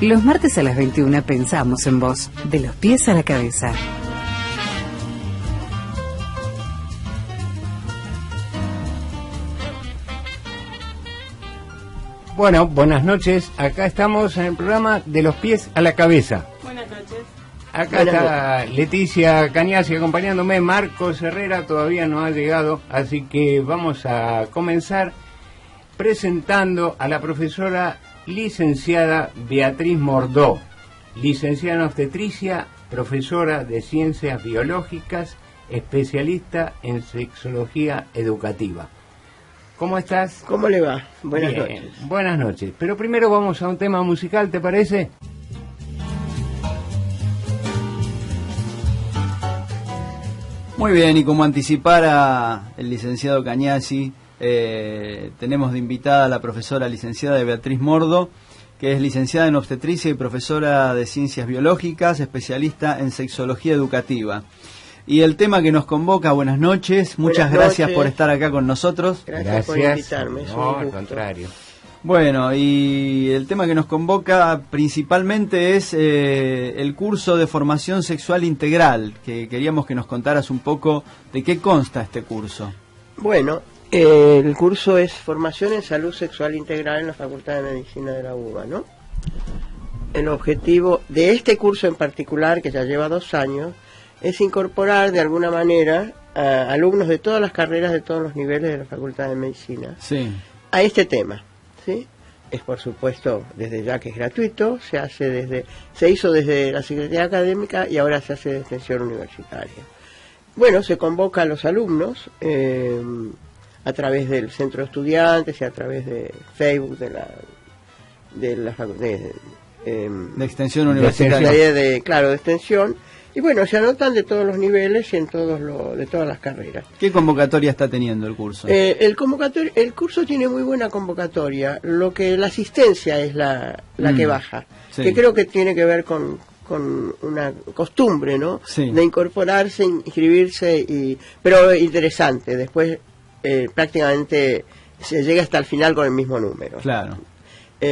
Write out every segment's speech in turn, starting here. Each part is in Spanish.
Los martes a las 21 pensamos en vos, de los pies a la cabeza. Bueno, buenas noches. Acá estamos en el programa de los pies a la cabeza. Buenas noches. Acá está Leticia Cañasi acompañándome. Marcos Herrera todavía no ha llegado, así que vamos a comenzar presentando a la profesora licenciada Beatriz Mordó, licenciada en obstetricia, profesora de ciencias biológicas, especialista en sexología educativa. ¿Cómo estás? ¿Cómo le va? Buenas Bien, noches. Buenas noches. Pero primero vamos a un tema musical, ¿te parece? Muy bien, y como anticipara el licenciado Cañasi, tenemos de invitada a la profesora licenciada Beatriz Mordó, que es licenciada en obstetricia y profesora de ciencias biológicas, especialista en sexología educativa. Y el tema que nos convoca, buenas noches, muchas gracias por estar acá con nosotros. Gracias por invitarme. No, al contrario. Bueno, y el tema que nos convoca principalmente es el curso de formación sexual integral, que queríamos que nos contaras un poco de qué consta este curso. Bueno, el curso es Formación en Salud Sexual Integral en la Facultad de Medicina de la UBA, ¿no? El objetivo de este curso en particular, que ya lleva 2 años, es incorporar de alguna manera a alumnos de todas las carreras, de todos los niveles de la Facultad de Medicina, Sí. a este tema, ¿sí? Es por supuesto desde ya que es gratuito, se hizo desde la Secretaría Académica y ahora se hace de extensión universitaria. Bueno, se convoca a los alumnos a través del centro de estudiantes y a través de Facebook de la facultad De extensión universitaria. de extensión. Y bueno, se anotan de todos los niveles y de todas las carreras. ¿Qué convocatoria está teniendo el curso? El curso tiene muy buena convocatoria, lo que la asistencia es la que baja, sí. Que creo que tiene que ver con una costumbre, ¿no? Sí. De incorporarse, inscribirse, pero interesante, después prácticamente se llega hasta el final con el mismo número. Claro.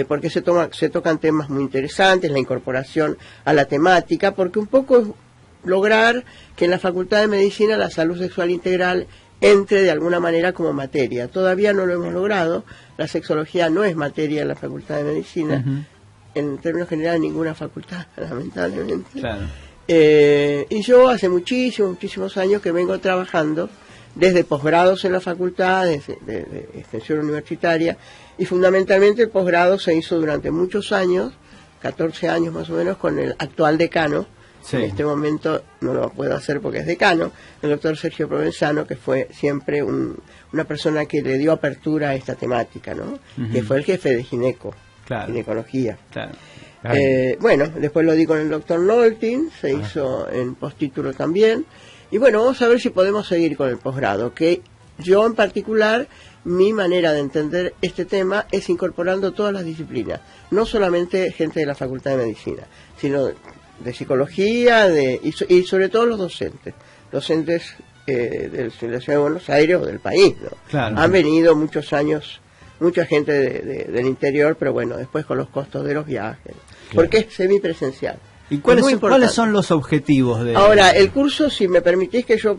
Porque se tocan temas muy interesantes, la incorporación a la temática, porque un poco es lograr que en la Facultad de Medicina la salud sexual integral entre de alguna manera como materia. Todavía no lo hemos logrado, la sexología no es materia en la Facultad de Medicina, en términos generales ninguna facultad, lamentablemente. Claro. Y yo hace muchísimos años que vengo trabajando desde posgrados en la facultad, de extensión universitaria, y fundamentalmente el posgrado se hizo durante muchos años, 14 años más o menos, con el actual decano. Sí. En este momento no lo puedo hacer porque es decano, el doctor Sergio Provenzano, que fue siempre una persona que le dio apertura a esta temática, ¿no? Que fue el jefe de ginecología. Claro. Bueno, después lo di con el doctor Nolting, se hizo en postítulo también. Y bueno, vamos a ver si podemos seguir con el posgrado, que yo en particular, mi manera de entender este tema es incorporando todas las disciplinas, no solamente gente de la Facultad de Medicina, sino de psicología y sobre todo los docentes de la Ciudad de Buenos Aires o del país, ¿no? Claro. Han venido muchos años, mucha gente del interior, pero bueno, después con los costos de los viajes, claro. Porque es semipresencial. ¿Y cuáles son los objetivos de...? Ahora, el curso, si me permitís que yo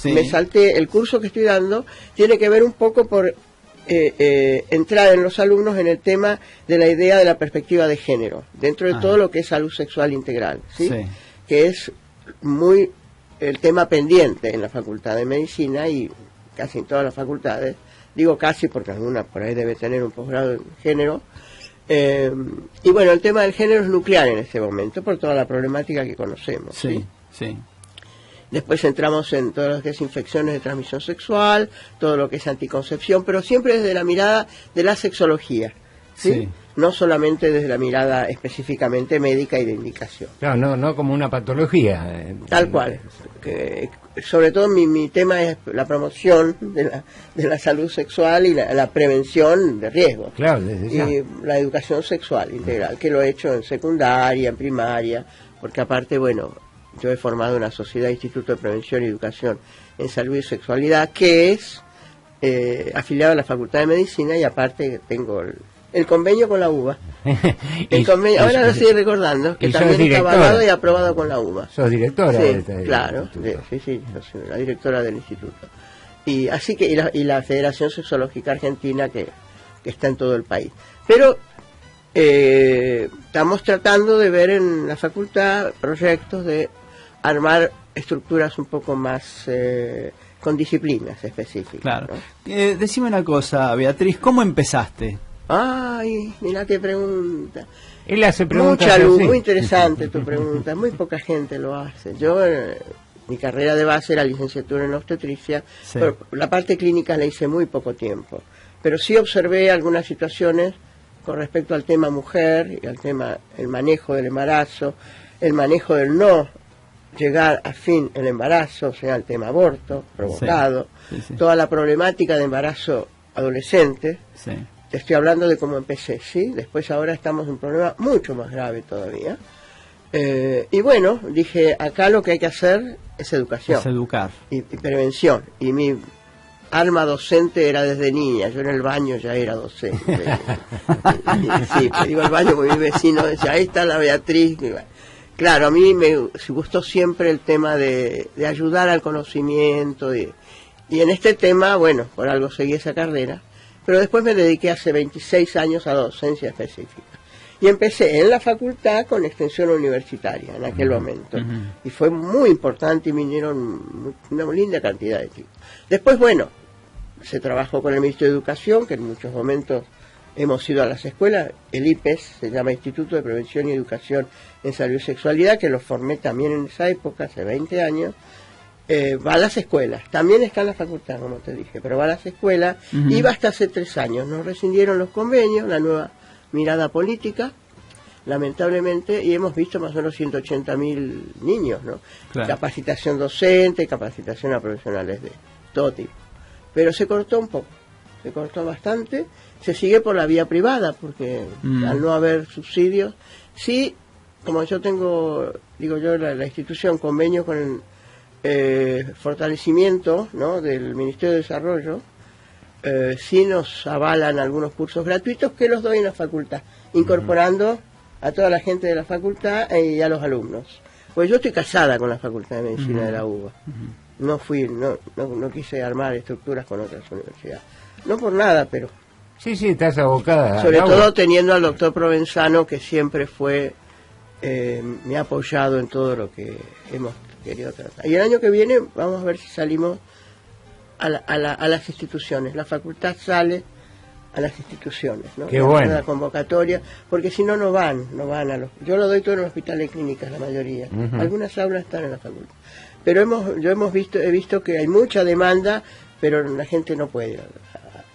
me salté, el curso que estoy dando tiene que ver un poco por entrar en los alumnos en el tema de la idea de la perspectiva de género, dentro de todo lo que es salud sexual integral, ¿sí? Que es muy el tema pendiente en la Facultad de Medicina y casi en todas las facultades, digo casi porque alguna por ahí debe tener un posgrado en género. Y bueno, el tema del género es nuclear en este momento por toda la problemática que conocemos. Sí. Después entramos en todo lo que es infecciones de transmisión sexual, todo lo que es anticoncepción, pero siempre desde la mirada de la sexología, ¿sí? No solamente desde la mirada específicamente médica y de indicación. Claro, no como una patología. Tal cual. Sobre todo mi tema es la promoción de la salud sexual y la prevención de riesgos. Claro, desde ya. Y la educación sexual integral, que lo he hecho en secundaria, en primaria, porque aparte, bueno, yo he formado una sociedad, Instituto de Prevención y Educación en Salud y Sexualidad, que es afiliado a la Facultad de Medicina y aparte tengo el convenio con la UBA. Ahora lo estoy recordando, que también está avalado y aprobado con la UBA. ¿Sos directora? Sí, claro, sí, yo soy la directora del instituto. Y así que y la Federación Sexológica Argentina que está en todo el país. Pero estamos tratando de ver en la facultad proyectos de armar estructuras un poco más con disciplinas específicas. Claro. ¿No? Decime una cosa, Beatriz, ¿cómo empezaste? Ay, mira qué pregunta. Él hace preguntas Mucha luz, así. muy interesante tu pregunta. Muy poca gente lo hace. Yo, mi carrera de base era licenciatura en obstetricia, Sí. pero la parte clínica la hice muy poco tiempo. Pero sí observé algunas situaciones con respecto al tema mujer y al tema el manejo del embarazo, el manejo del no llegar a fin el embarazo, o sea, el tema aborto provocado, Sí. toda la problemática de embarazo adolescente. Sí. Te estoy hablando de cómo empecé, ¿sí? Después ahora estamos en un problema mucho más grave todavía. Y bueno, dije, acá lo que hay que hacer es educación. Es educar. Y prevención. Y mi alma docente era desde niña. Yo en el baño ya era docente. Sí, digo al baño porque mi vecino decía, ahí está la Beatriz. Claro, a mí me gustó siempre el tema de ayudar al conocimiento. Y en este tema, bueno, por algo seguí esa carrera. Pero después me dediqué hace 26 años a docencia específica. Y empecé en la facultad con extensión universitaria en aquel momento. Y fue muy importante y vinieron una linda cantidad de chicos. Después, bueno, se trabajó con el Ministerio de Educación, que en muchos momentos hemos ido a las escuelas. El IPES se llama Instituto de Prevención y Educación en Salud y Sexualidad, que lo formé también en esa época, hace 20 años. Va a las escuelas, también está en la facultad, como te dije, pero va a las escuelas. Iba hasta hace 3 años, nos rescindieron los convenios, la nueva mirada política, lamentablemente, y hemos visto más o menos 180.000 niños, ¿no? Claro. Capacitación docente, capacitación a profesionales de todo tipo. Pero se cortó un poco, se cortó bastante, se sigue por la vía privada, porque al no haber subsidios, sí, como yo tengo, digo yo, la institución, convenio con el fortalecimiento, ¿no?, del Ministerio de Desarrollo, sí nos avalan algunos cursos gratuitos que los doy en la facultad, incorporando a toda la gente de la facultad y a los alumnos. Pues yo estoy casada con la Facultad de Medicina de la UBA. No quise armar estructuras con otras universidades. No por nada, pero... Sí, estás abocada. Sobre todo teniendo al doctor Provenzano, que siempre fue... me ha apoyado en todo lo que hemos querido tratar. Y el año que viene vamos a ver si salimos a las instituciones. La facultad sale a las instituciones, ¿no? Qué bueno. La convocatoria, porque si no van a los... Yo lo doy todo en los hospitales clínicas, la mayoría. Algunas aulas están en la facultad. Pero he visto que hay mucha demanda, pero la gente no puede.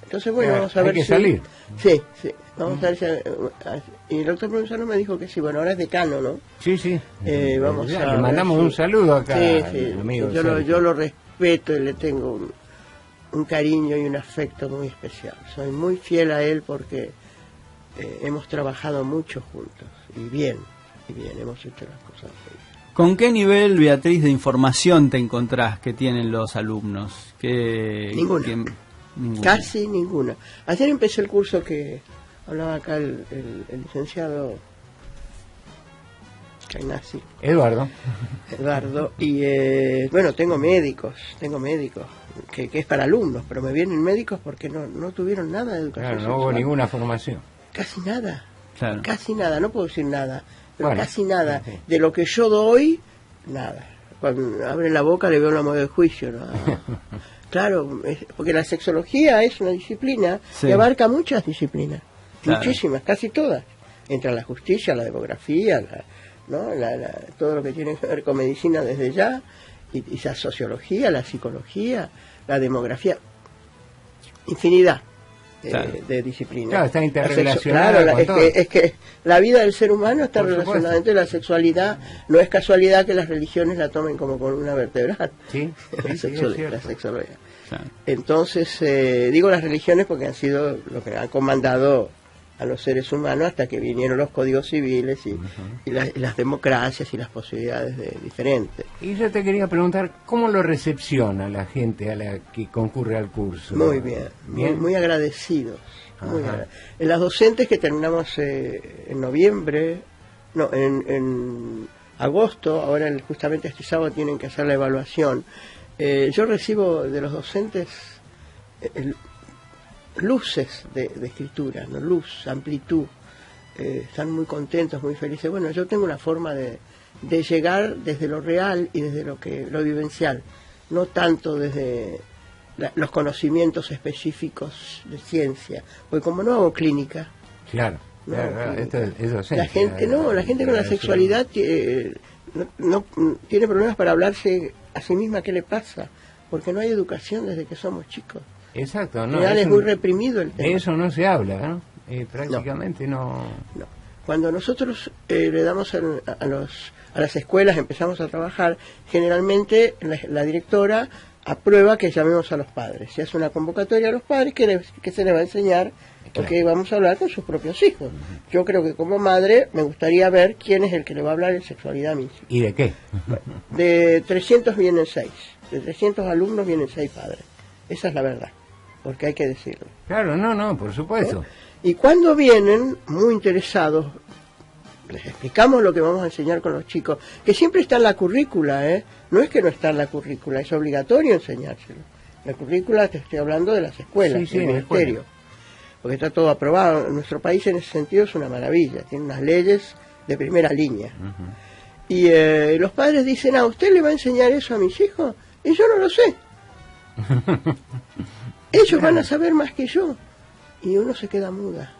Entonces, bueno, vamos a ver que salir. Sí. Vamos a ver si... Y el doctor Provenzano me dijo que sí, bueno, ahora es decano, ¿no? Sí. Vamos Ya, a le mandamos ver un saludo acá Sí. al amigo Yo lo respeto y le tengo un cariño y un afecto muy especial. Soy muy fiel a él porque hemos trabajado mucho juntos y bien, hemos hecho las cosas bien. ¿Con qué nivel, Beatriz, de información te encontrás que tienen los alumnos? Ninguna. Ninguna. Casi ninguna. Ayer empecé el curso que hablaba acá el licenciado Cainasi. Eduardo. Y bueno, tengo médicos que es para alumnos, pero me vienen médicos porque no tuvieron nada de educación Claro, no hubo sexual. ninguna formación. Casi nada. Claro. Casi nada, no puedo decir nada, pero Bueno, casi nada. sí. De lo que yo doy, nada. Cuando abren la boca le veo la moda de juicio, ¿no? Claro, porque la sexología es una disciplina que abarca muchas disciplinas, muchísimas, casi todas. Entra la justicia, la demografía, todo lo que tiene que ver con medicina desde ya, y la sociología, la psicología, la demografía, infinidad de disciplinas. Claro, está interrelacionada con todo. Es que la vida del ser humano está Por relacionada. supuesto. Entonces la sexualidad no es casualidad que las religiones la tomen como columna vertebral. Sí, la es sexualidad. Claro. Entonces, digo las religiones porque han sido lo que han comandado a los seres humanos hasta que vinieron los códigos civiles y las democracias y las posibilidades diferentes. Y yo te quería preguntar, ¿cómo lo recepciona la gente a la que concurre al curso? Muy bien, muy agradecidos. Las docentes que terminamos en noviembre, no, en agosto, ahora justamente este sábado tienen que hacer la evaluación. Yo recibo de los docentes luces de escritura, ¿no? Luz, amplitud, están muy contentos, muy felices. Bueno, yo tengo una forma de llegar desde lo real y desde lo vivencial, no tanto desde los conocimientos específicos de ciencia, porque como no hago clínica, claro, la gente con la sexualidad no tiene problemas para hablarse a sí misma qué le pasa, porque no hay educación desde que somos chicos. Exacto, no. Es muy reprimido el tema. De eso no se habla, ¿no? Prácticamente no. Cuando nosotros le damos a las escuelas, empezamos a trabajar, generalmente la directora aprueba que llamemos a los padres. Se hace una convocatoria a los padres que se les va a enseñar, porque vamos a hablar con sus propios hijos. Yo creo que como madre me gustaría ver quién es el que le va a hablar de sexualidad a mi hijo. ¿Y de qué? De 300 vienen 6. De 300 alumnos vienen 6 padres. Esa es la verdad, porque hay que decirlo. Claro, no, por supuesto. Y cuando vienen, muy interesados, les explicamos lo que vamos a enseñar con los chicos, que siempre está en la currícula, no es que no está en la currícula, es obligatorio enseñárselo. La currícula, te estoy hablando de las escuelas, del ministerio, porque está todo aprobado. Nuestro país en ese sentido es una maravilla, tiene unas leyes de primera línea. Y los padres dicen, ¿usted le va a enseñar eso a mis hijos? Y yo no lo sé. Ellos van a saber más que yo. Y uno se queda muda.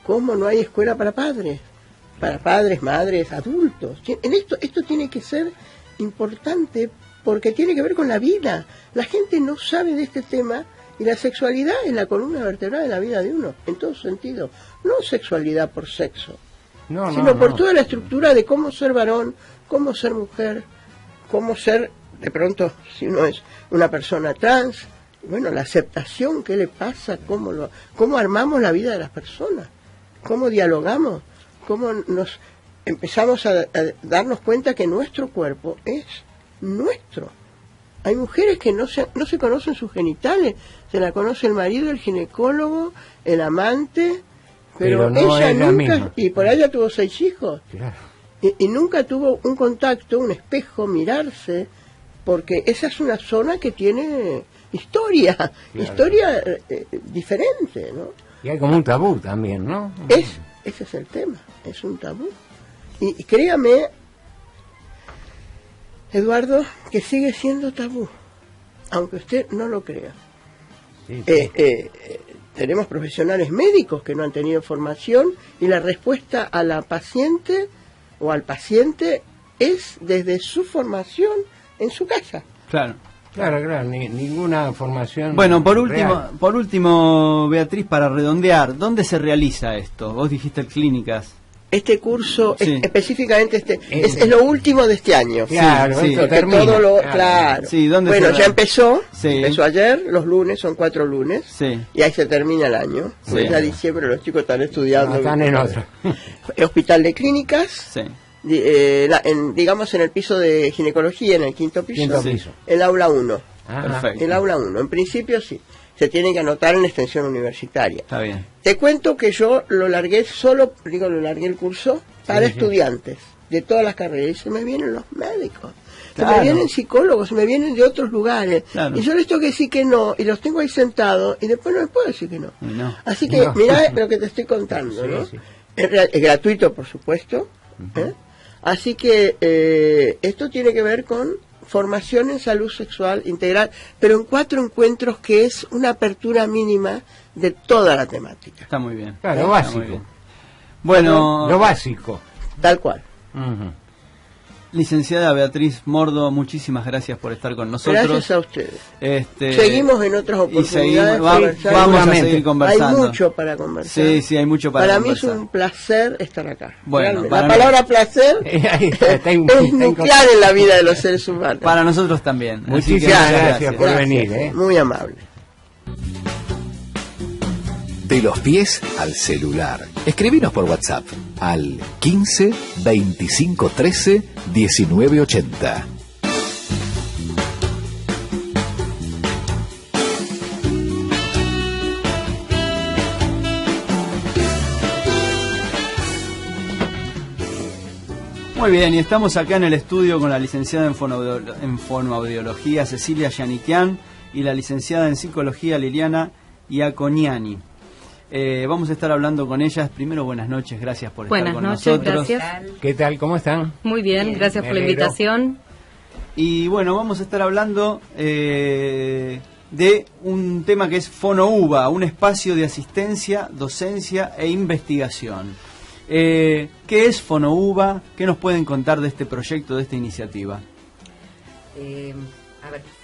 ¿Cómo no hay escuela para padres? Para padres, madres, adultos. Esto tiene que ser importante porque tiene que ver con la vida. La gente no sabe de este tema y la sexualidad es la columna vertebral de la vida de uno, en todo sentido. No sexualidad por sexo, sino por toda la estructura de cómo ser varón, cómo ser mujer, cómo ser, de pronto, si uno es una persona trans, bueno, la aceptación, qué le pasa, cómo armamos la vida de las personas, cómo dialogamos, cómo nos empezamos a darnos cuenta que nuestro cuerpo es nuestro. Hay mujeres que no se conocen sus genitales, se la conoce el marido, el ginecólogo, el amante, pero no ella nunca, misma. Y por ella tuvo 6 hijos, Claro. y nunca tuvo un contacto, un espejo, mirarse, porque esa es una zona que tiene historia diferente, ¿no? Y hay como un tabú también, ¿no? Ese es el tema, es un tabú. Y créame, Eduardo, que sigue siendo tabú, aunque usted no lo crea. Sí. Tenemos profesionales médicos que no han tenido formación y la respuesta a la paciente o al paciente es desde su formación en su casa. Claro. Claro, ninguna formación. Bueno, por real. último, Beatriz, para redondear, ¿dónde se realiza esto? Vos dijiste clínicas. Este curso, Sí. específicamente es lo último de este año. Claro, Sí, esto sí. termina. Claro. Sí, ¿dónde Bueno, se ya empezó ayer, los lunes, son 4 lunes, Sí. y ahí se termina el año. Sí. Pues ya diciembre los chicos están estudiando. Están en otro. Hospital de Clínicas, Sí. digamos en el piso de ginecología, en el quinto piso, piso. el aula 1. Ajá. Perfecto. El aula 1, en principio sí, se tienen que anotar en la extensión universitaria. Está bien. Te cuento que yo lo largué el curso para Sí. estudiantes de todas las carreras, y se me vienen los médicos, se Claro. me vienen psicólogos, se me vienen de otros lugares, Claro. y yo les tengo que decir que no, y los tengo ahí sentados, y después no les puedo decir que no. No. Así que No. mirá lo que te estoy contando, Sí, ¿no? sí. Es gratuito, por supuesto. Así que esto tiene que ver con formación en salud sexual integral, pero en 4 encuentros, que es una apertura mínima de toda la temática. Está muy bien. Claro, Está básico. muy bien. Bueno, Lo básico. Tal cual. Ujú. licenciada Beatriz Mordo, muchísimas gracias por estar con nosotros. Gracias a ustedes. Este, Seguimos en otras y oportunidades. seguimos, conversando. vamos a Seguramente. seguir conversando. Hay mucho para conversar. Sí, hay mucho para mí es conversar. un placer estar acá. Bueno, Realmente. para La mí- palabra placer Ahí está, es nuclear en la vida de los seres humanos. Para nosotros también. Así que Muchísimas muchas gracias por venir. Muy amable. De los pies al celular. Escribinos por WhatsApp al 15 25 13 19 80. Muy bien, y estamos acá en el estudio con la licenciada en fonoaudiología Cecilia Yanikian y la licenciada en psicología Liliana Iaconiani. Vamos a estar hablando con ellas. Primero, buenas noches, gracias por estar con nosotros. Buenas noches, gracias. ¿Qué tal? ¿Cómo están? Muy bien, gracias por la invitación. Y bueno, vamos a estar hablando de un tema que es FonoUBA, un espacio de asistencia, docencia e investigación. ¿Qué es FonoUBA? ¿Qué nos pueden contar de este proyecto, de esta iniciativa?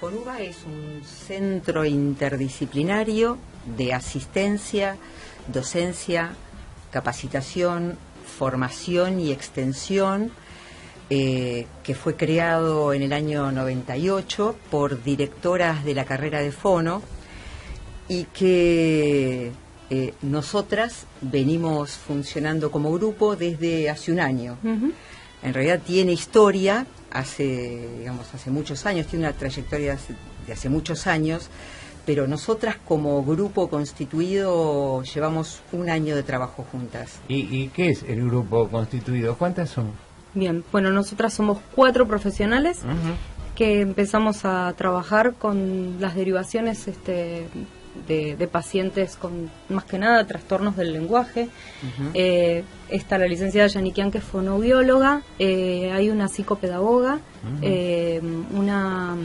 FonoUBA es un centro interdisciplinario de asistencia, docencia, capacitación, formación y extensión, que fue creado en el año 98 por directoras de la carrera de fono y que nosotras venimos funcionando como grupo desde hace un año. En realidad tiene historia, hace muchos años, tiene una trayectoria de hace muchos años, pero nosotras como grupo constituido llevamos un año de trabajo juntas. ¿Y qué es el grupo constituido? ¿Cuántas son? Bien, bueno, nosotras somos 4 profesionales que empezamos a trabajar con las derivaciones de pacientes con, más que nada, trastornos del lenguaje. Está la licenciada Yanikian, que es fonoaudióloga, hay una psicopedagoga, una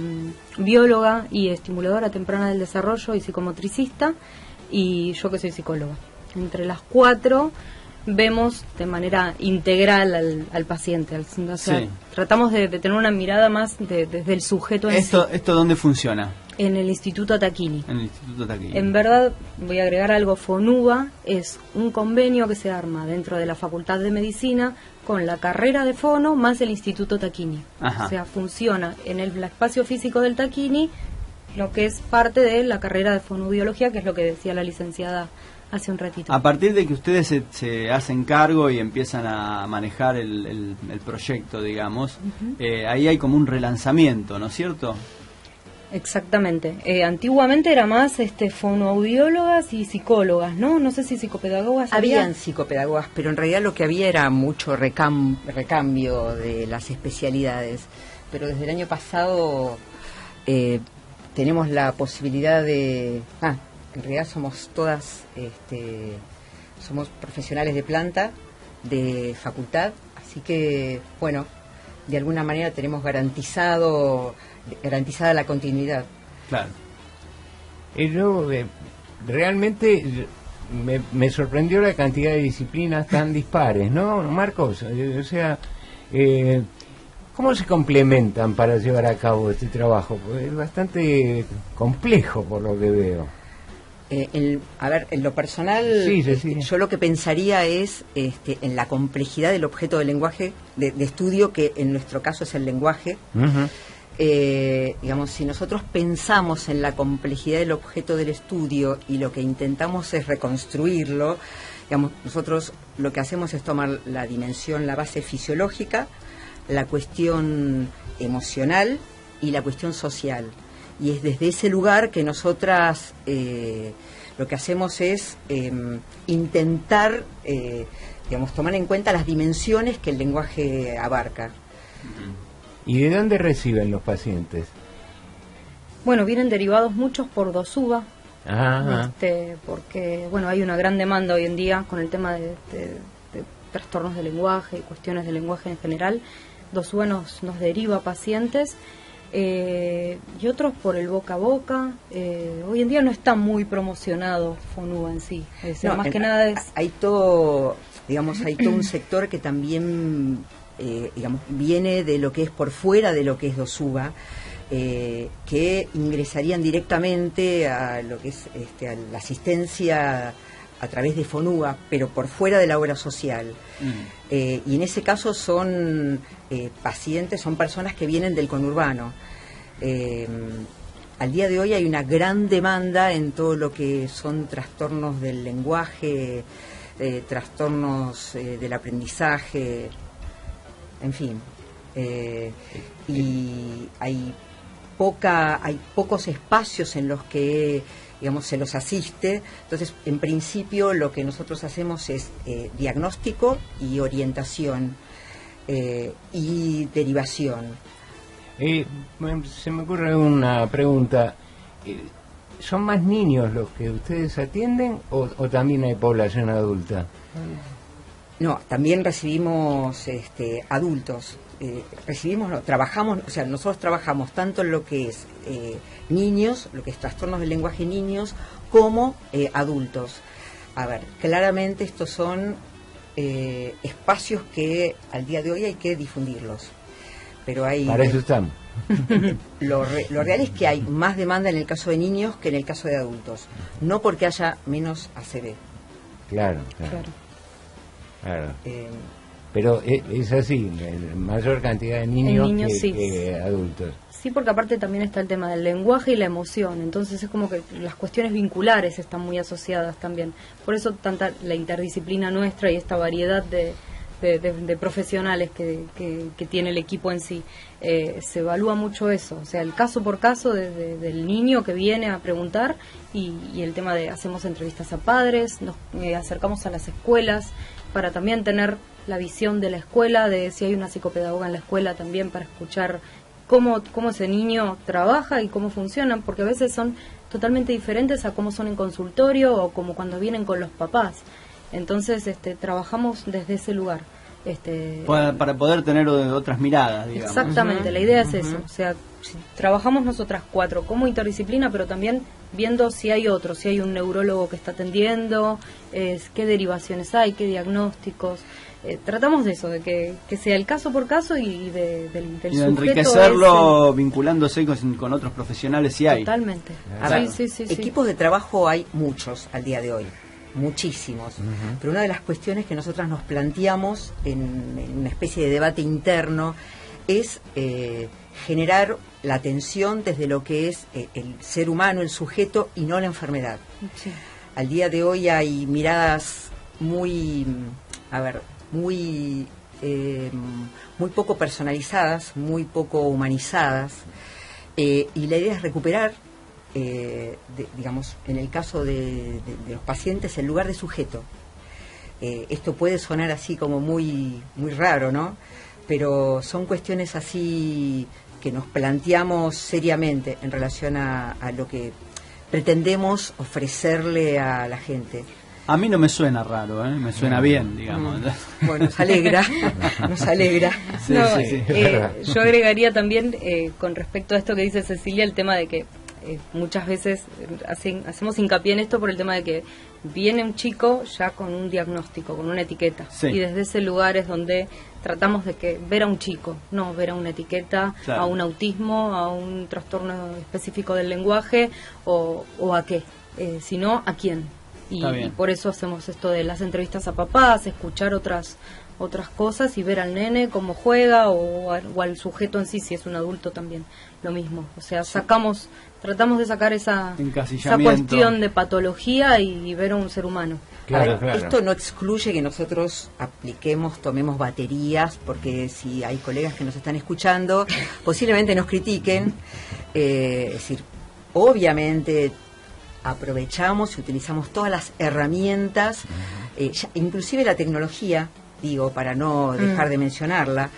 bióloga y estimuladora temprana del desarrollo y psicomotricista, y yo que soy psicóloga. Entre las 4 vemos de manera integral al paciente, o sea, tratamos de tener una mirada más desde el sujeto en sí. ¿Esto dónde funciona? En el Instituto Taquini. En el Instituto Taquini. En verdad, voy a agregar algo, FonoUBA es un convenio que se arma dentro de la Facultad de Medicina con la carrera de fono más el Instituto Taquini. O sea, funciona en el espacio físico del Taquini lo que es parte de la carrera de fonoaudiología, que es lo que decía la licenciada hace un ratito. A partir de que ustedes se hacen cargo y empiezan a manejar el proyecto, digamos, ahí hay como un relanzamiento, ¿no es cierto? Exactamente. Antiguamente era más fonoaudiólogas y psicólogas, ¿no? No sé si psicopedagogas. Habían psicopedagogas, pero en realidad lo que había era mucho recambio de las especialidades. Pero desde el año pasado tenemos la posibilidad de... en realidad somos todas, somos profesionales de planta, de facultad, así que, bueno, de alguna manera tenemos garantizada la continuidad. Claro. Realmente me sorprendió la cantidad de disciplinas tan dispares, ¿no, Marcos? O sea, ¿cómo se complementan para llevar a cabo este trabajo? Pues es bastante complejo por lo que veo. En lo personal, yo lo que pensaría es en la complejidad del objeto del lenguaje, de estudio, que en nuestro caso es el lenguaje. Si nosotros pensamos en la complejidad del objeto del estudio y lo que intentamos es reconstruirlo, nosotros lo que hacemos es tomar la dimensión, la base fisiológica, la cuestión emocional y la cuestión social. Y es desde ese lugar que nosotras lo que hacemos es intentar, tomar en cuenta las dimensiones que el lenguaje abarca. ¿Y de dónde reciben los pacientes? Bueno, vienen derivados muchos por DOSUBA, porque hay una gran demanda hoy en día con el tema de trastornos del lenguaje y cuestiones del lenguaje en general. DOSUBA nos deriva pacientes. Y otros por el boca a boca. Hoy en día no está muy promocionado FonoUBA en sí. Más que nada hay todo un sector que también viene de lo que es por fuera de lo que es DOSUBA, que ingresarían directamente a lo que es a la asistencia a través de FonoUBA, pero por fuera de la obra social. Y en ese caso son pacientes, son personas que vienen del conurbano. al día de hoy hay una gran demanda en todo lo que son trastornos del lenguaje, trastornos del aprendizaje, en fin. Y hay pocos espacios en los que, digamos, se los asiste. Entonces, en principio, lo que nosotros hacemos es diagnóstico y orientación y derivación. Se me ocurre una pregunta. ¿Son más niños los que ustedes atienden o también hay población adulta? No, también recibimos adultos. Trabajamos, o sea, nosotros trabajamos tanto en lo que es niños, lo que es trastornos del lenguaje niños, como adultos. A ver, claramente estos son espacios que al día de hoy hay que difundirlos. Pero hay... Para eso estamos. Lo real es que hay más demanda en el caso de niños que en el caso de adultos. No porque haya menos ACV. Claro. Pero es así, mayor cantidad de niños que adultos. Sí, porque aparte también está el tema del lenguaje y la emoción, entonces es como que las cuestiones vinculares están muy asociadas también. Por eso tanta la interdisciplina nuestra y esta variedad de profesionales que tiene el equipo en sí. Se evalúa mucho eso, o sea, el caso por caso del niño que viene a preguntar y el tema de hacemos entrevistas a padres, nos acercamos a las escuelas para también tener la visión de la escuela, de si hay una psicopedagoga en la escuela también para escuchar cómo ese niño trabaja y cómo funcionan, porque a veces son totalmente diferentes a cómo son en consultorio o como cuando vienen con los papás. Entonces trabajamos desde ese lugar. Para poder tener otras miradas, digamos. Exactamente, la idea es eso. O sea, trabajamos nosotras 4 como interdisciplina, pero también viendo si hay otro, si hay un neurólogo que está atendiendo, qué derivaciones hay, qué diagnósticos. Tratamos de eso, de que sea el caso por caso y del de sujeto enriquecerlo vinculándose con otros profesionales si hay. Totalmente. Sí. Equipos de trabajo hay muchos al día de hoy. Muchísimos, pero una de las cuestiones que nosotras nos planteamos en una especie de debate interno es generar la atención desde lo que es el ser humano, el sujeto y no la enfermedad. Sí. Al día de hoy hay miradas muy poco personalizadas, muy poco humanizadas, y la idea es recuperar digamos, en el caso de los pacientes, el lugar de sujeto. Esto puede sonar así como muy raro, ¿no? Pero son cuestiones así que nos planteamos seriamente en relación a lo que pretendemos ofrecerle a la gente. A mí no me suena raro, me suena bien, digamos. Bueno, nos alegra. Sí. Yo agregaría también, con respecto a esto que dice Cecilia, el tema de que muchas veces hacemos hincapié en esto por el tema de que viene un chico ya con un diagnóstico, con una etiqueta, y desde ese lugar es donde tratamos de que ver a un chico, no ver a una etiqueta, a un autismo, a un trastorno específico del lenguaje o a qué, sino a quién. Y por eso hacemos esto de las entrevistas a papás, escuchar otras cosas y ver al nene cómo juega o al sujeto en sí, si es un adulto también, lo mismo. O sea, tratamos de sacar esa cuestión de patología y ver a un ser humano. Claro. Esto no excluye que nosotros tomemos baterías, porque si hay colegas que nos están escuchando, posiblemente nos critiquen. Es decir, obviamente aprovechamos y utilizamos todas las herramientas, inclusive la tecnología, digo, para no dejar de mencionarla,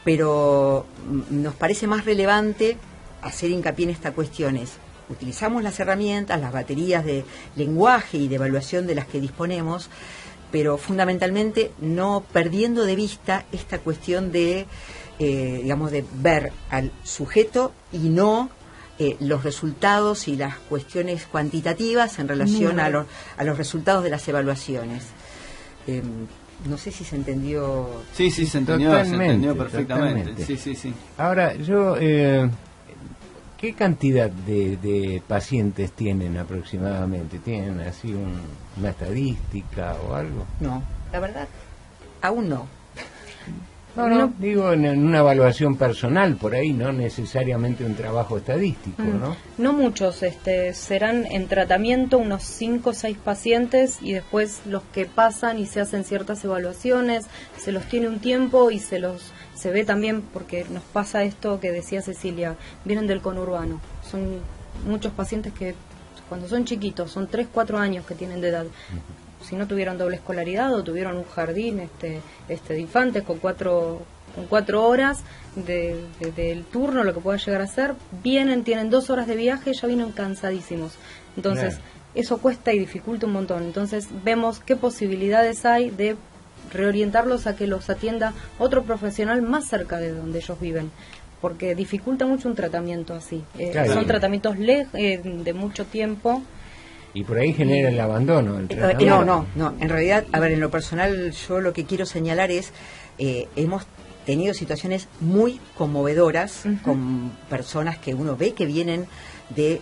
pero nos parece más relevante hacer hincapié en esta cuestión. Utilizamos las herramientas, las baterías de lenguaje y de evaluación de las que disponemos, pero fundamentalmente no perdiendo de vista esta cuestión de, digamos, de ver al sujeto y no los resultados y las cuestiones cuantitativas en relación a los resultados de las evaluaciones. No sé si se entendió. Sí, se entendió perfectamente. Totalmente. Sí. Ahora, ¿qué cantidad de pacientes tienen aproximadamente? ¿Tienen así una estadística o algo? No, la verdad, aún no. No, digo en una evaluación personal, por ahí, no necesariamente un trabajo estadístico, ¿no? No muchos, serán en tratamiento unos 5 o 6 pacientes y después los que pasan y se hacen ciertas evaluaciones, se los tiene un tiempo y se ve también, porque nos pasa esto que decía Cecilia, vienen del conurbano, son muchos pacientes que cuando son chiquitos, son 3, 4 años que tienen de edad. Si no tuvieron doble escolaridad o tuvieron un jardín de infantes con 4 horas del turno, lo que pueda llegar a ser, vienen, tienen 2 horas de viaje y ya vienen cansadísimos. Entonces, eso cuesta y dificulta un montón. Entonces, vemos qué posibilidades hay de reorientarlos a que los atienda otro profesional más cerca de donde ellos viven, porque dificulta mucho un tratamiento así. Son tratamientos de mucho tiempo. Y por ahí genera el abandono. No. En realidad, a ver, en lo personal, yo lo que quiero señalar es, hemos tenido situaciones muy conmovedoras con personas que uno ve que vienen de...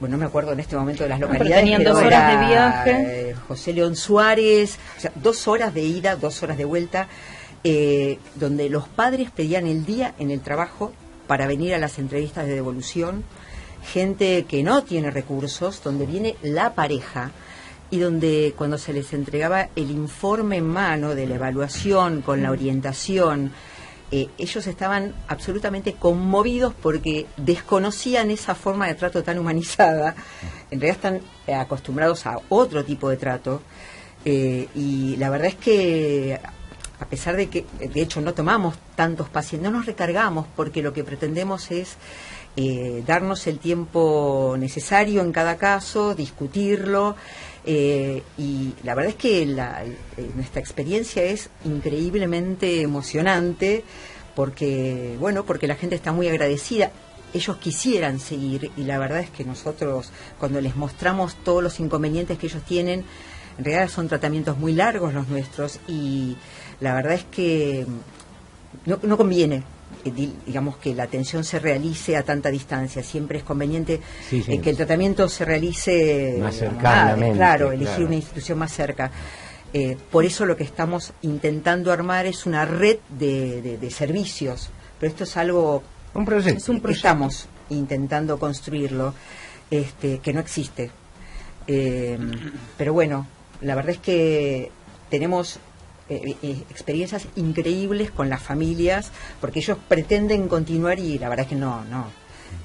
no me acuerdo en este momento de las localidades. Pero tenían 2 horas de viaje. José León Suárez, o sea, 2 horas de ida, 2 horas de vuelta, donde los padres pedían el día en el trabajo para venir a las entrevistas de devolución. Gente que no tiene recursos, donde viene la pareja y donde cuando se les entregaba el informe en mano de la evaluación con la orientación, ellos estaban absolutamente conmovidos porque desconocían esa forma de trato tan humanizada. En realidad están acostumbrados a otro tipo de trato, y la verdad es que a pesar de que de hecho no tomamos tantos pacientes, no nos recargamos, porque lo que pretendemos es darnos el tiempo necesario en cada caso, discutirlo, y la verdad es que nuestra experiencia es increíblemente emocionante, porque la gente está muy agradecida. Ellos quisieran seguir, y la verdad es que nosotros, cuando les mostramos todos los inconvenientes que ellos tienen, en realidad son tratamientos muy largos los nuestros, y la verdad es que no conviene, digamos, que la atención se realice a tanta distancia. Siempre es conveniente que el tratamiento se realice más cercanamente. Elegir una institución más cerca. Por eso lo que estamos intentando armar es una red de servicios, pero esto es algo, un proyecto que estamos intentando construirlo, que no existe. Pero bueno, la verdad es que tenemos experiencias increíbles con las familias, porque ellos pretenden continuar y la verdad es que no.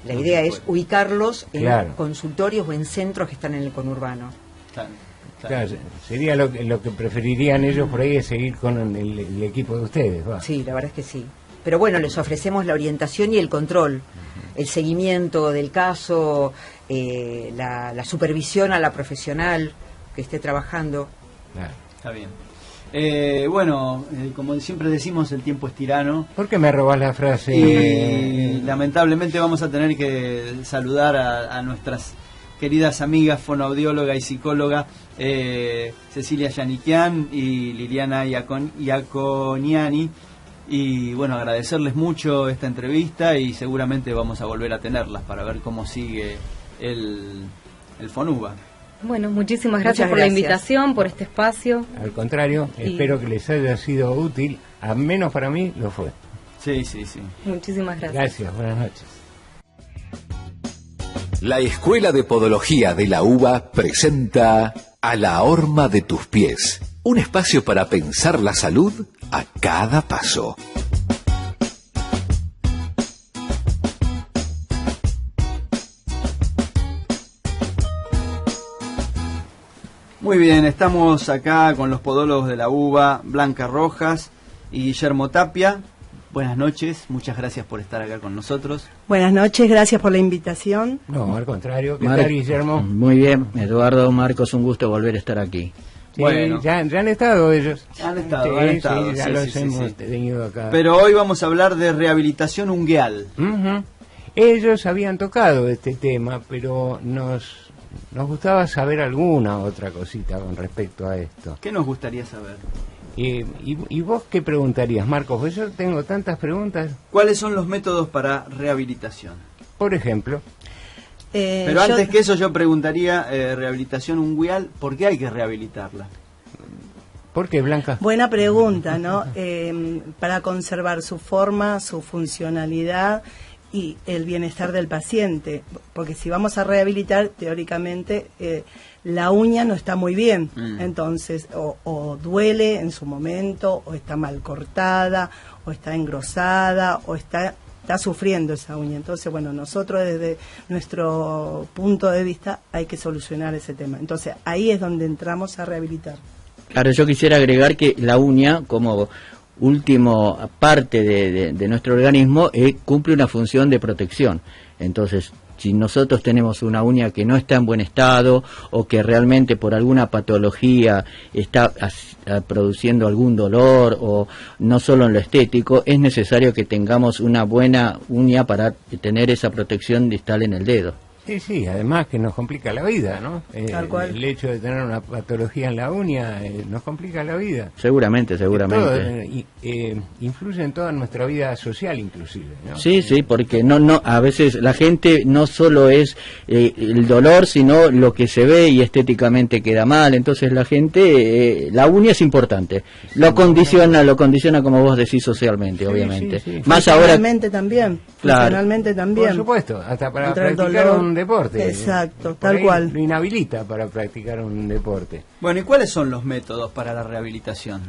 La idea es ubicarlos en consultorios o en centros que están en el conurbano. Claro, sería lo que preferirían ellos por ahí, es seguir con el equipo de ustedes. Sí, la verdad es que sí. Pero bueno, les ofrecemos la orientación y el control, el seguimiento del caso, la supervisión a la profesional que esté trabajando. Claro. Está bien. Como siempre decimos, el tiempo es tirano. ¿Por qué me robás la frase? Y lamentablemente vamos a tener que saludar a nuestras queridas amigas fonoaudióloga y psicóloga Cecilia Yaniquian y Liliana Iaconiani, y bueno, agradecerles mucho esta entrevista, y seguramente vamos a volver a tenerlas para ver cómo sigue el FONUBA. Bueno, muchísimas gracias por la invitación, por este espacio. Al contrario, espero que les haya sido útil, al menos para mí lo fue. Sí. Muchísimas gracias. Gracias, buenas noches. La Escuela de Podología de la UBA presenta A la Horma de tus Pies, un espacio para pensar la salud a cada paso. Muy bien, estamos acá con los podólogos de la UBA, Blanca Rojas y Guillermo Tapia. Buenas noches, muchas gracias por estar acá con nosotros. Buenas noches, gracias por la invitación. No, al contrario, ¿qué tal, Guillermo? Muy bien, Eduardo, Marcos, un gusto volver a estar aquí. Sí, bueno, ya han estado ellos. Han estado, ya los hemos tenido acá. Pero hoy vamos a hablar de rehabilitación ungueal. Ellos habían tocado este tema, pero nos gustaba saber alguna otra cosita con respecto a esto. ¿Qué nos gustaría saber? ¿Y vos qué preguntarías, Marcos? Pues yo tengo tantas preguntas. ¿Cuáles son los métodos para rehabilitación? Por ejemplo. Pero antes que eso yo preguntaría, rehabilitación ungueal, ¿por qué hay que rehabilitarla? ¿Por qué, Blanca? Buena pregunta, ¿no? Para conservar su forma, su funcionalidad y el bienestar del paciente, porque si vamos a rehabilitar, teóricamente la uña no está muy bien, entonces o duele en su momento, o está mal cortada, o está engrosada, o está sufriendo esa uña. Entonces, bueno, nosotros desde nuestro punto de vista hay que solucionar ese tema. Entonces, ahí es donde entramos a rehabilitar. Claro, yo quisiera agregar que la uña, como último parte de nuestro organismo, cumple una función de protección. Entonces, si nosotros tenemos una uña que no está en buen estado o que realmente por alguna patología está produciendo algún dolor, o no solo en lo estético, es necesario que tengamos una buena uña para tener esa protección distal en el dedo. Sí, además que nos complica la vida, ¿no? Tal cual. El hecho de tener una patología en la uña nos complica la vida. Seguramente. Todo, influye en toda nuestra vida social, inclusive, ¿no? Sí, porque a veces la gente no solo es el dolor, sino lo que se ve y estéticamente queda mal. Entonces la gente, la uña es importante. Sí, lo condiciona como vos decís socialmente, obviamente. Sí. Más ahora. Funcionalmente también. Claro. Funcionalmente también. Por supuesto, hasta para practicar un deporte. Exacto, Por tal ahí cual. Lo inhabilita para practicar un deporte. Bueno, ¿y cuáles son los métodos para la rehabilitación?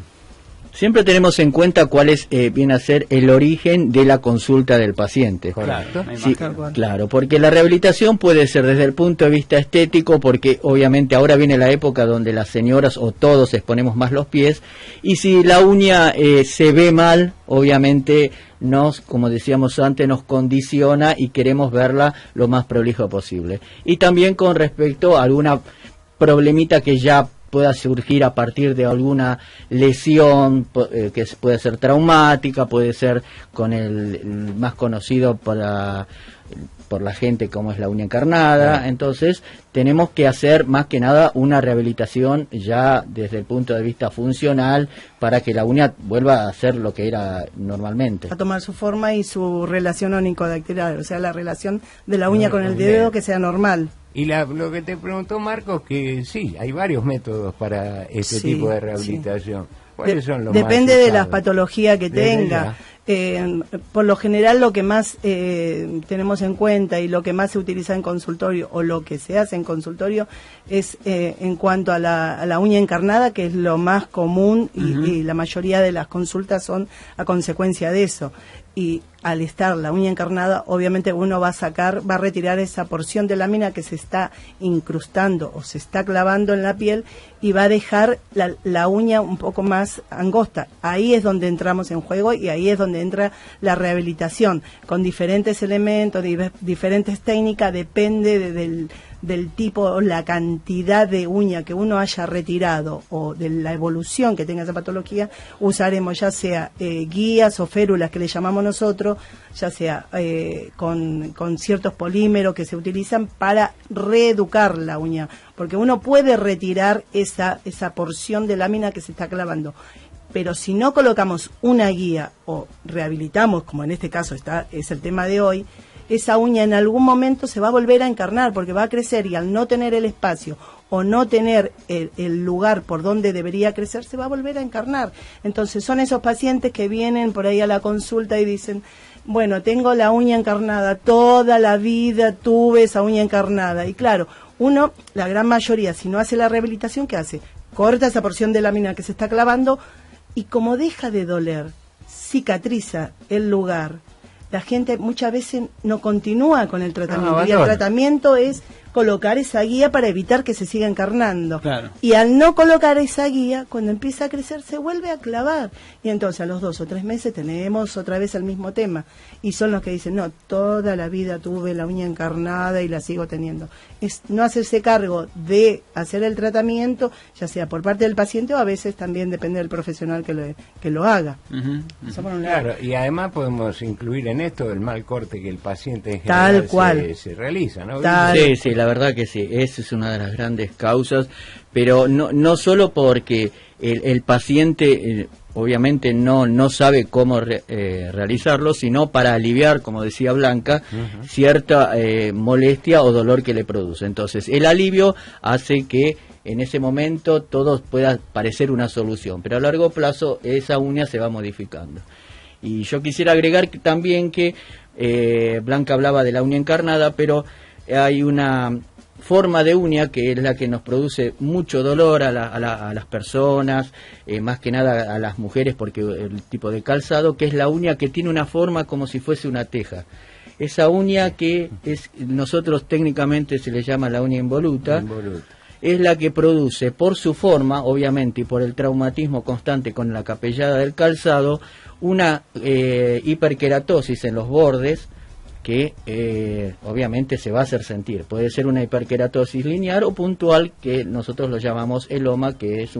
Siempre tenemos en cuenta cuál es, viene a ser el origen de la consulta del paciente. Correcto. Sí, claro, porque la rehabilitación puede ser desde el punto de vista estético, porque obviamente ahora viene la época donde las señoras o todos exponemos más los pies, y si la uña se ve mal, obviamente como decíamos antes, nos condiciona y queremos verla lo más prolijo posible. Y también con respecto a alguna problemita que ya pueda surgir a partir de alguna lesión que puede ser traumática, puede ser con el más conocido por la gente como es la uña encarnada. Entonces tenemos que hacer más que nada una rehabilitación ya desde el punto de vista funcional para que la uña vuelva a ser lo que era normalmente. A tomar su forma y su relación onicodactilar, o sea, la relación de la uña con el dedo que sea normal. Y lo que te preguntó Marcos, que sí, hay varios métodos para este tipo de rehabilitación. ¿Cuáles son los Depende más de la usados? patología que tenga. Por lo general lo que más tenemos en cuenta y lo que más se utiliza en consultorio o lo que se hace en consultorio es en cuanto a la uña encarnada, que es lo más común y la mayoría de las consultas son a consecuencia de eso. Y al estar la uña encarnada, obviamente uno va a retirar esa porción de lámina que se está incrustando o se está clavando en la piel y va a dejar la uña un poco más angosta. Ahí es donde entramos en juego y ahí es donde entra la rehabilitación, con diferentes elementos, diferentes técnicas, depende del tipo o la cantidad de uña que uno haya retirado o de la evolución que tenga esa patología. Usaremos ya sea guías o férulas que le llamamos nosotros, ya sea con ciertos polímeros que se utilizan para reeducar la uña, porque uno puede retirar esa porción de lámina que se está clavando, pero si no colocamos una guía o rehabilitamos, como en este caso es el tema de hoy, esa uña en algún momento se va a volver a encarnar porque va a crecer, y al no tener el espacio o no tener el lugar por donde debería crecer, se va a volver a encarnar. Entonces son esos pacientes que vienen por ahí a la consulta y dicen, bueno, tengo la uña encarnada, toda la vida tuve esa uña encarnada. Y claro, la gran mayoría, si no hace la rehabilitación, ¿qué hace? Corta esa porción de lámina que se está clavando y como deja de doler, cicatriza el lugar. La gente muchas veces no continúa con el tratamiento, y el tratamiento es colocar esa guía para evitar que se siga encarnando. Claro. Y al no colocar esa guía, cuando empieza a crecer, se vuelve a clavar. Y entonces a los 2 o 3 meses tenemos otra vez el mismo tema. Y son los que dicen, no, toda la vida tuve la uña encarnada y la sigo teniendo. Es no hacerse cargo de hacer el tratamiento, ya sea por parte del paciente o a veces también depende del profesional que lo haga. Eso por un lado. Claro, y además podemos incluir en esto el mal corte que el paciente en general Tal cual. Se realiza, ¿no? Sí, la verdad que sí, esa es una de las grandes causas, pero no solo porque el paciente obviamente no sabe cómo realizarlo, sino para aliviar, como decía Blanca, cierta molestia o dolor que le produce. Entonces, el alivio hace que en ese momento todo pueda parecer una solución, pero a largo plazo esa uña se va modificando. Y yo quisiera agregar también que Blanca hablaba de la uña encarnada, pero hay una forma de uña que es la que nos produce mucho dolor a las personas, más que nada a las mujeres, porque el tipo de calzado, que es la uña que tiene una forma como si fuese una teja. Esa uña que nosotros técnicamente se le llama la uña involuta, es la que produce por su forma, obviamente, y por el traumatismo constante con la capellada del calzado, una hiperkeratosis en los bordes, que obviamente se va a hacer sentir. Puede ser una hiperkeratosis lineal o puntual, que nosotros lo llamamos eloma, que es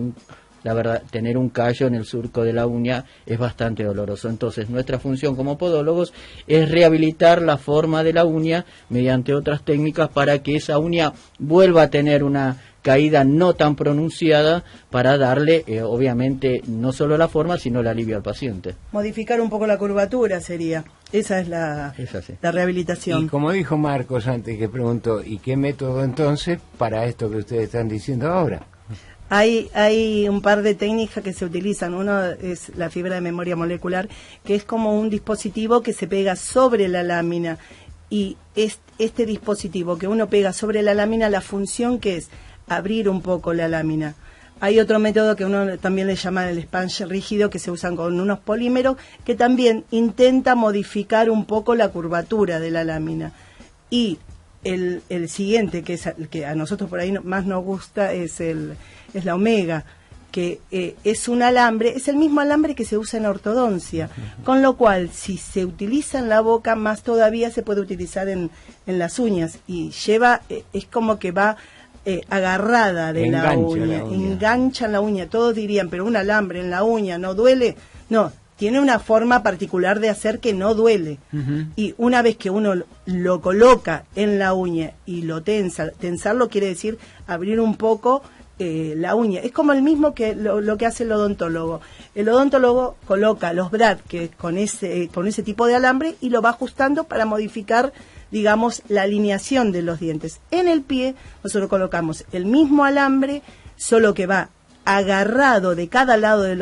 la verdad, tener un callo en el surco de la uña es bastante doloroso. Entonces, nuestra función como podólogos es rehabilitar la forma de la uña mediante otras técnicas para que esa uña vuelva a tener una caída no tan pronunciada, para darle, obviamente, no solo la forma, sino el alivio al paciente. Modificar un poco la curvatura sería, esa es la rehabilitación. Y como dijo Marcos antes, que preguntó, ¿y qué método entonces para esto que ustedes están diciendo ahora? Hay un par de técnicas que se utilizan. Uno es la fibra de memoria molecular, que es como un dispositivo que se pega sobre la lámina, y este dispositivo que uno pega sobre la lámina, la función que es abrir un poco la lámina. Hay otro método que uno también le llama el sponge rígido, que se usan con unos polímeros, que también intenta modificar un poco la curvatura de la lámina. Y el siguiente, que es el que a nosotros por ahí más nos gusta, es la omega, que es un alambre, es el mismo alambre que se usa en ortodoncia, con lo cual si se utiliza en la boca, más todavía se puede utilizar en las uñas, y es como que va agarrada de la uña, engancha en la uña. Todos dirían, pero un alambre en la uña no duele. No, tiene una forma particular de hacer que no duele. Y una vez que uno lo coloca en la uña y lo tensarlo quiere decir abrir un poco la uña. Es como el mismo que lo que hace el odontólogo. El odontólogo coloca los brad que con ese tipo de alambre, y lo va ajustando para modificar, digamos, la alineación de los dientes. En el pie nosotros colocamos el mismo alambre, solo que va agarrado de cada lado de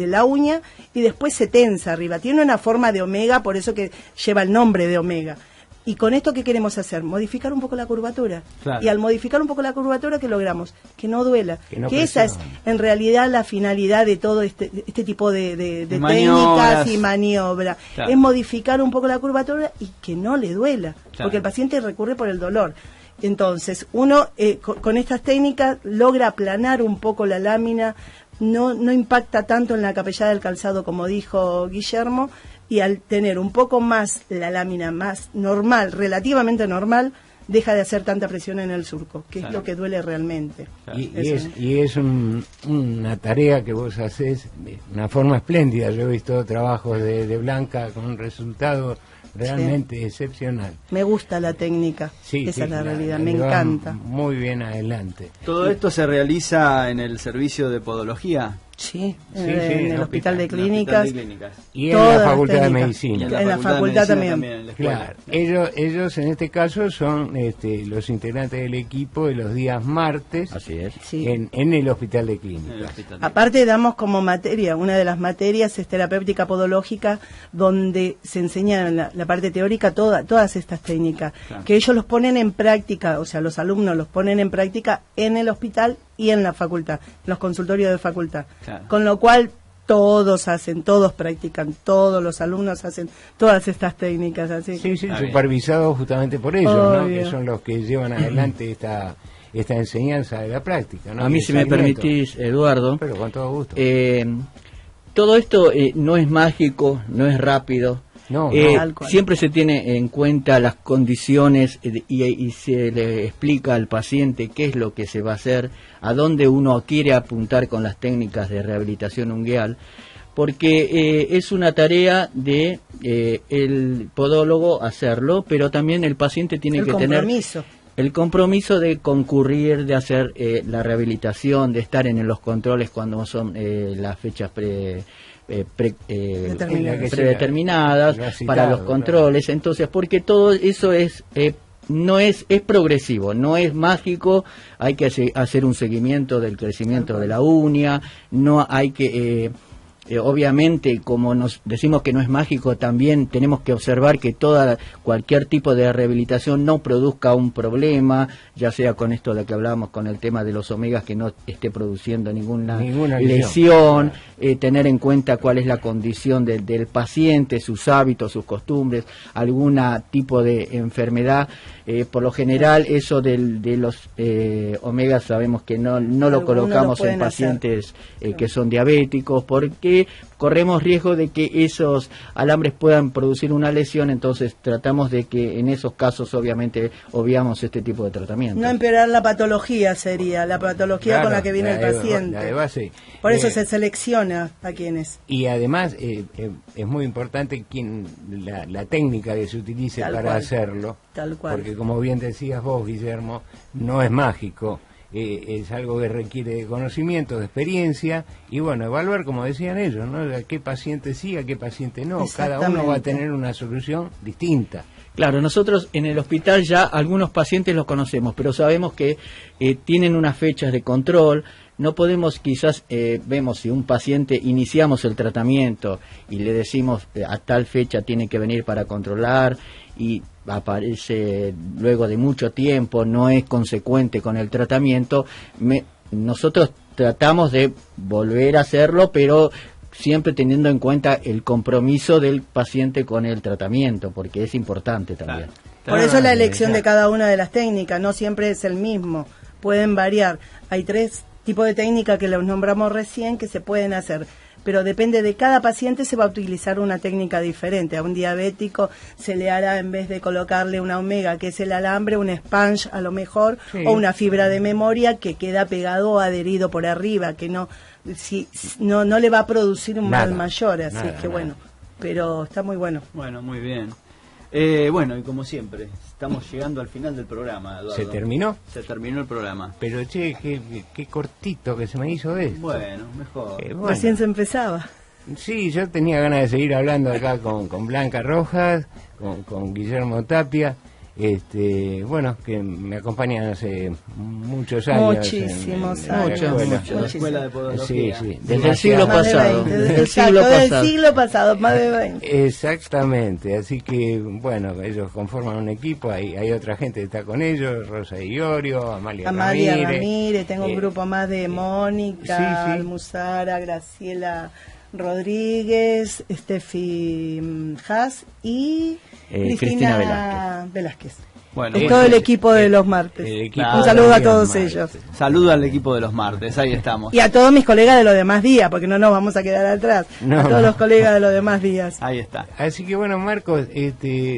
la uña, y después se tensa arriba. Tiene una forma de omega, por eso que lleva el nombre de omega. Y con esto, ¿qué queremos hacer? Modificar un poco la curvatura. Claro. Y al modificar un poco la curvatura, ¿qué logramos? Que no duela. Que esa es, en realidad, la finalidad de todo este tipo de técnicas y maniobras. Claro. Es modificar un poco la curvatura y que no le duela. Claro. Porque el paciente recurre por el dolor. Entonces, uno con estas técnicas logra aplanar un poco la lámina, no impacta tanto en la capellada del calzado, como dijo Guillermo, y al tener un poco más la lámina más normal, relativamente normal, deja de hacer tanta presión en el surco, que es lo que duele realmente. Y es una tarea que vos hacés de una forma espléndida. Yo he visto trabajos de Blanca con un resultado realmente excepcional. Me gusta la técnica, esa es la realidad, me encanta. Muy bien adelante. ¿Todo esto se realiza en el servicio de podología? Sí, en el Hospital de Clínicas. Y en la Facultad de Medicina. En la Facultad también. Claro, ellos en este caso son los integrantes del equipo de los días martes. Así es. En el Hospital de Clínicas. Aparte damos como materia, una de las materias es terapéutica podológica, donde se enseña la parte teórica todas estas técnicas, que ellos los ponen en práctica, o sea, los alumnos los ponen en práctica en el hospital y en la facultad, los consultorios de facultad. Claro. Con lo cual todos practican, todos los alumnos hacen todas estas técnicas. Así supervisados justamente por ellos, ¿no? Que son los que llevan adelante esta enseñanza de la práctica, ¿no? A mí, si me permitís, Eduardo. Pero con todo gusto. Todo esto no es mágico, no es rápido. Siempre se tiene en cuenta las condiciones y se le explica al paciente qué es lo que se va a hacer, a dónde uno quiere apuntar con las técnicas de rehabilitación ungueal, porque es una tarea de el podólogo hacerlo, pero también el paciente tiene que tener el compromiso de concurrir, de hacer la rehabilitación, de estar en los controles cuando son las fechas predeterminadas para los controles. Entonces, porque todo eso es progresivo, no es mágico, hay que hacer un seguimiento del crecimiento de la uña, no hay que obviamente, como nos decimos que no es mágico, también tenemos que observar que cualquier tipo de rehabilitación no produzca un problema, ya sea con esto de que hablábamos con el tema de los omegas, que no esté produciendo ninguna lesión, tener en cuenta cuál es la condición del paciente, sus hábitos, sus costumbres, algún tipo de enfermedad. Por lo general, eso de los omegas sabemos que no lo colocamos en pacientes que son diabéticos, porque corremos riesgo de que esos alambres puedan producir una lesión. Entonces tratamos de que en esos casos obviamente obviamos este tipo de tratamiento. No empeorar la patología sería, la patología con la que viene el paciente. Por eso se selecciona a quienes. Y además es muy importante la técnica que se utilice para hacerlo. Tal cual. Porque como bien decías vos, Guillermo, no es mágico. Es algo que requiere de conocimiento, de experiencia, y bueno, evaluar, como decían ellos, ¿no? A qué paciente sí, a qué paciente no. Cada uno va a tener una solución distinta. Claro, nosotros en el hospital ya algunos pacientes los conocemos, pero sabemos que tienen unas fechas de control. No podemos, quizás, vemos si un paciente iniciamos el tratamiento y le decimos a tal fecha tiene que venir para controlar, y aparece luego de mucho tiempo, no es consecuente con el tratamiento, nosotros tratamos de volver a hacerlo, pero siempre teniendo en cuenta el compromiso del paciente con el tratamiento, porque es importante también. Por eso la elección de cada una de las técnicas no siempre es el mismo, pueden variar. Hay 3 tipos de técnicas que los nombramos recién que se pueden hacer, pero depende de cada paciente, se va a utilizar una técnica diferente. A un diabético se le hará, en vez de colocarle una omega, que es el alambre, un sponge a lo mejor, o una fibra de memoria que queda pegado o adherido por arriba, que no le va a producir un mal mayor, así que bueno, pero está muy bueno. Bueno, muy bien. Bueno, y como siempre, estamos llegando al final del programa, Eduardo. ¿Se terminó? Se terminó el programa. Pero che, qué cortito que se me hizo esto. Bueno, mejor. Recién se empezaba. Sí, yo tenía ganas de seguir hablando acá con Blanca Rojas, con Guillermo Tapia, bueno, que me acompañan hace muchos años. Muchísimos años. En la escuela de podología. Sí, desde el siglo pasado. Desde el siglo pasado, más de 20. Exactamente, así que, bueno, ellos conforman un equipo, hay otra gente que está con ellos, Rosa Iorio, Amalia Ramírez, tengo un grupo más de Mónica, Almuzara, Graciela Rodríguez, Steffi Haas y Cristina Velázquez. Bueno, es todo el equipo de los martes. Un saludo a todos ellos. Saludo al equipo de los martes, ahí estamos. Y a todos mis colegas de los demás días, porque no nos vamos a quedar atrás. A todos los colegas de los demás días. Ahí está. Así que bueno, Marcos,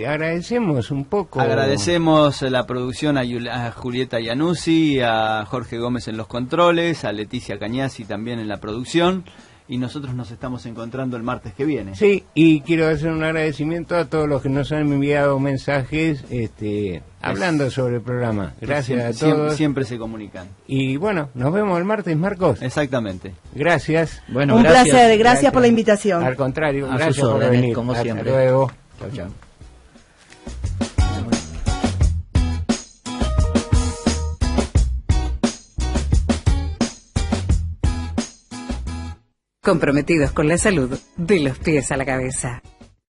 agradecemos un poco. Agradecemos la producción a Julieta Iannuzzi, a Jorge Gómez en los controles, a Leticia Cañasi también en la producción. Y nosotros nos estamos encontrando el martes que viene. Sí, y quiero hacer un agradecimiento a todos los que nos han enviado mensajes hablando sobre el programa. Gracias a todos. Siempre se comunican. Y bueno, nos vemos el martes, Marcos. Exactamente. Gracias. Bueno, un placer, gracias por la invitación. Al contrario, a gracias por venir. Como siempre. Hasta luego. Chau, chau. Comprometidos con la salud de los pies a la cabeza.